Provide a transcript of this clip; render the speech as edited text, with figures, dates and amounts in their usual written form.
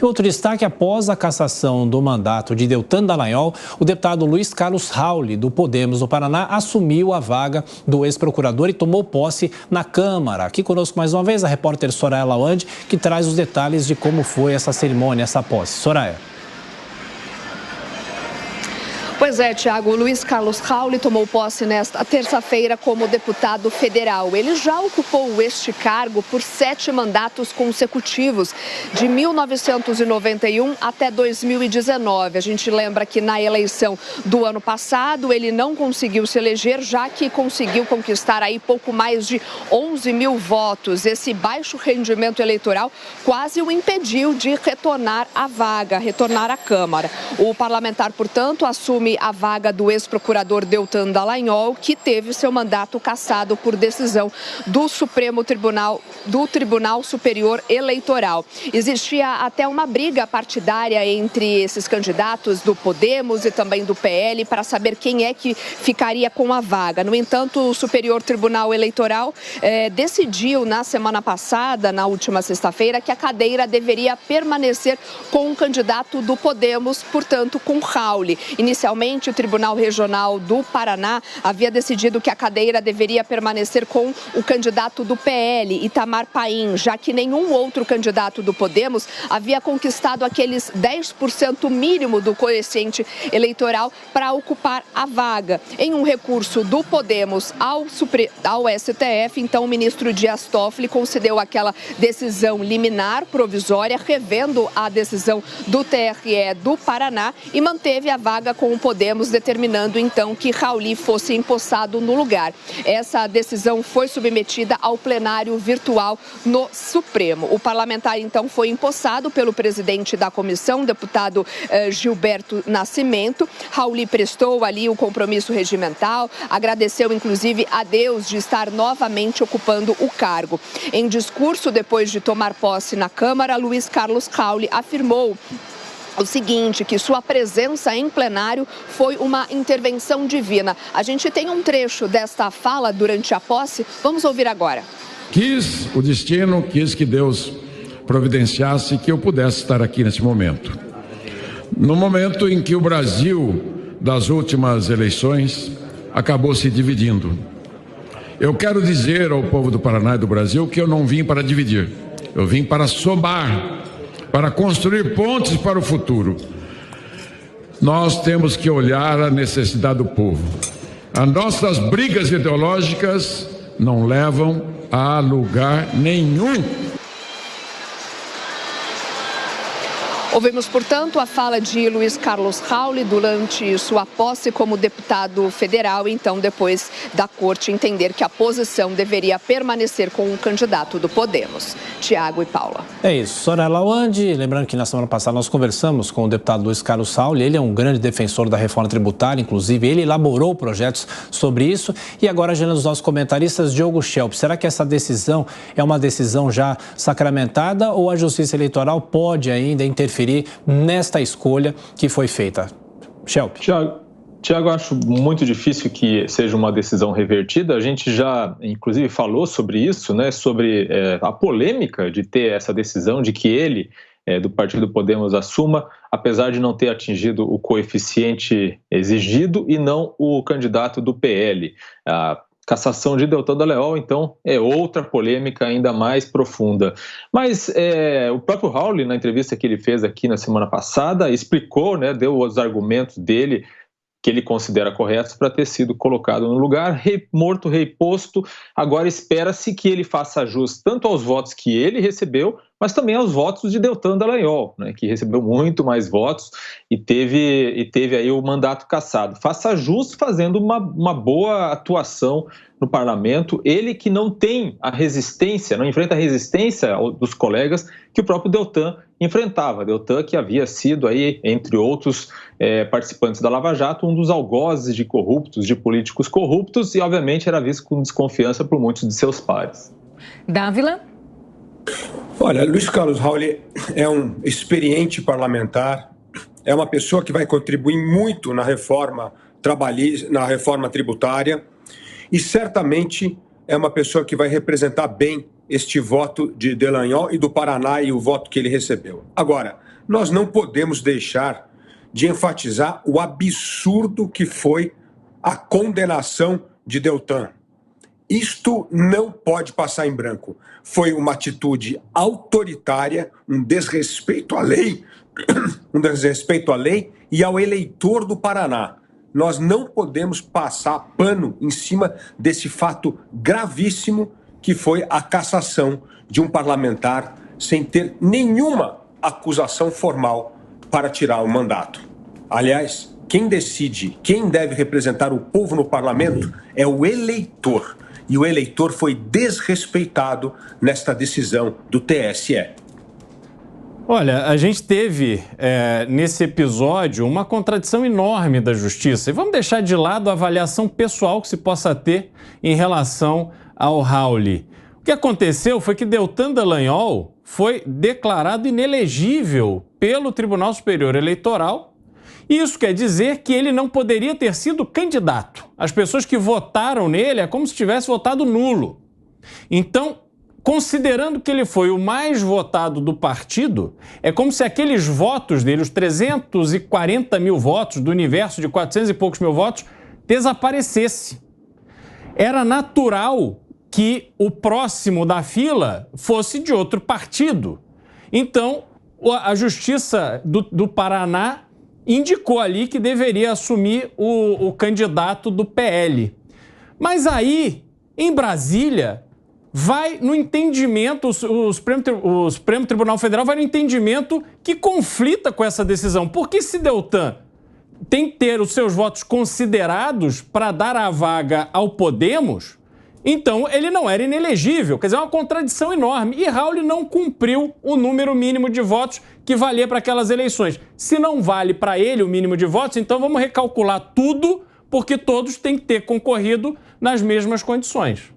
Outro destaque: após a cassação do mandato de Deltan Dallagnol, o deputado Luiz Carlos Rauli, do Podemos do Paraná, assumiu a vaga do ex-procurador e tomou posse na Câmara. Aqui conosco mais uma vez a repórter Soraya Lawande, que traz os detalhes de como foi essa cerimônia, essa posse. Soraya. Pois é, Tiago, Luiz Carlos Rauli tomou posse nesta terça-feira como deputado federal. Ele já ocupou este cargo por 7 mandatos consecutivos, de 1991 até 2019. A gente lembra que na eleição do ano passado ele não conseguiu se eleger, já que conseguiu conquistar aí pouco mais de 11 mil votos. Esse baixo rendimento eleitoral quase o impediu de retornar à vaga, retornar à Câmara. O parlamentar, portanto, assume a vaga do ex-procurador Deltan Dallagnol, que teve seu mandato cassado por decisão do Supremo Tribunal, do Tribunal Superior Eleitoral. Existia até uma briga partidária entre esses candidatos do Podemos e também do PL para saber quem é que ficaria com a vaga. No entanto, o Superior Tribunal Eleitoral decidiu na semana passada, na última sexta-feira, que a cadeira deveria permanecer com o candidato do Podemos, portanto, com Rauli. Inicialmente, o Tribunal Regional do Paraná havia decidido que a cadeira deveria permanecer com o candidato do PL, Itamar Paim, já que nenhum outro candidato do Podemos havia conquistado aqueles 10% mínimo do coeficiente eleitoral para ocupar a vaga. Em um recurso do Podemos ao STF, então o ministro Dias Toffoli concedeu aquela decisão liminar provisória, revendo a decisão do TRE do Paraná e manteve a vaga com o Podemos, determinando então que Rauli fosse empossado no lugar. Essa decisão foi submetida ao plenário virtual no Supremo. O parlamentar então foi empossado pelo presidente da comissão, deputado Gilberto Nascimento. Rauli prestou ali o compromisso regimental, agradeceu inclusive a Deus de estar novamente ocupando o cargo. Em discurso depois de tomar posse na Câmara, Luiz Carlos Rauli afirmou o seguinte, que sua presença em plenário foi uma intervenção divina. A gente tem um trecho desta fala durante a posse, vamos ouvir agora. O destino quis que Deus providenciasse que eu pudesse estar aqui nesse momento. No momento em que o Brasil, das últimas eleições, acabou se dividindo. Eu quero dizer ao povo do Paraná e do Brasil que eu não vim para dividir, eu vim para somar, para construir pontes para o futuro. Nós temos que olhar a necessidade do povo. As nossas brigas ideológicas não levam a lugar nenhum. Ouvimos, portanto, a fala de Luiz Carlos Rauli durante sua posse como deputado federal, então depois da corte entender que a posição deveria permanecer com o candidato do Podemos. Tiago e Paula. É isso. Soraya Lawande, lembrando que na semana passada nós conversamos com o deputado Luiz Carlos Rauli, ele é um grande defensor da reforma tributária, inclusive ele elaborou projetos sobre isso. E agora, agendando os nossos comentaristas, Diogo Schelp, será que essa decisão é uma decisão já sacramentada ou a Justiça Eleitoral pode ainda interferir nesta escolha que foi feita? Schelp. Tiago, acho muito difícil que seja uma decisão revertida. A gente já, inclusive, falou sobre isso, né? Sobre a polêmica de ter essa decisão de que ele, do Partido Podemos, assuma, apesar de não ter atingido o coeficiente exigido e não o candidato do PL. A cassação de Deltan Dallagnol, então, é outra polêmica ainda mais profunda. Mas o próprio Rauli, na entrevista que ele fez aqui na semana passada, explicou, né, deu os argumentos dele que ele considera corretos para ter sido colocado no lugar, rei morto, rei posto. Agora espera-se que ele faça jus tanto aos votos que ele recebeu, mas também aos votos de Deltan Dallagnol, né, que recebeu muito mais votos e teve aí o mandato cassado. Faça jus fazendo uma boa atuação no parlamento, ele que não tem a resistência, não enfrenta a resistência dos colegas que o próprio Deltan enfrentava. Deltan que havia sido aí, entre outros participantes da Lava Jato, um dos algozes de corruptos, de políticos corruptos e obviamente era visto com desconfiança por muitos de seus pares. Dávila? Olha, Luiz Carlos Rauli é um experiente parlamentar, é uma pessoa que vai contribuir muito na reforma trabalhista, na reforma tributária e certamente é uma pessoa que vai representar bem este voto de Dallagnol e do Paraná e o voto que ele recebeu. Agora, nós não podemos deixar de enfatizar o absurdo que foi a condenação de Deltan. Isto não pode passar em branco. Foi uma atitude autoritária, um desrespeito à lei, e ao eleitor do Paraná. Nós não podemos passar pano em cima desse fato gravíssimo que foi a cassação de um parlamentar sem ter nenhuma acusação formal para tirar o mandato. Aliás, quem decide, quem deve representar o povo no parlamento é o eleitor. E o eleitor foi desrespeitado nesta decisão do TSE. Olha, a gente teve nesse episódio uma contradição enorme da justiça. E vamos deixar de lado a avaliação pessoal que se possa ter em relação ao Raul. O que aconteceu foi que Deltan Dallagnol foi declarado inelegível pelo Tribunal Superior Eleitoral. Isso quer dizer que ele não poderia ter sido candidato. As pessoas que votaram nele é como se tivesse votado nulo. Então, considerando que ele foi o mais votado do partido, é como se aqueles votos dele, os 340 mil votos do universo de 400 e poucos mil votos, desaparecesse. Era natural que o próximo da fila fosse de outro partido. Então, a Justiça do Paraná indicou ali que deveria assumir o candidato do PL. Mas aí, em Brasília, vai no entendimento, o Supremo Tribunal Federal vai no entendimento que conflita com essa decisão. Porque se Deltan tem que ter os seus votos considerados para dar a vaga ao Podemos, então ele não era inelegível. Quer dizer, é uma contradição enorme. E Raul não cumpriu o número mínimo de votos que valia para aquelas eleições. Se não vale para ele o mínimo de votos, então vamos recalcular tudo, porque todos têm que ter concorrido nas mesmas condições.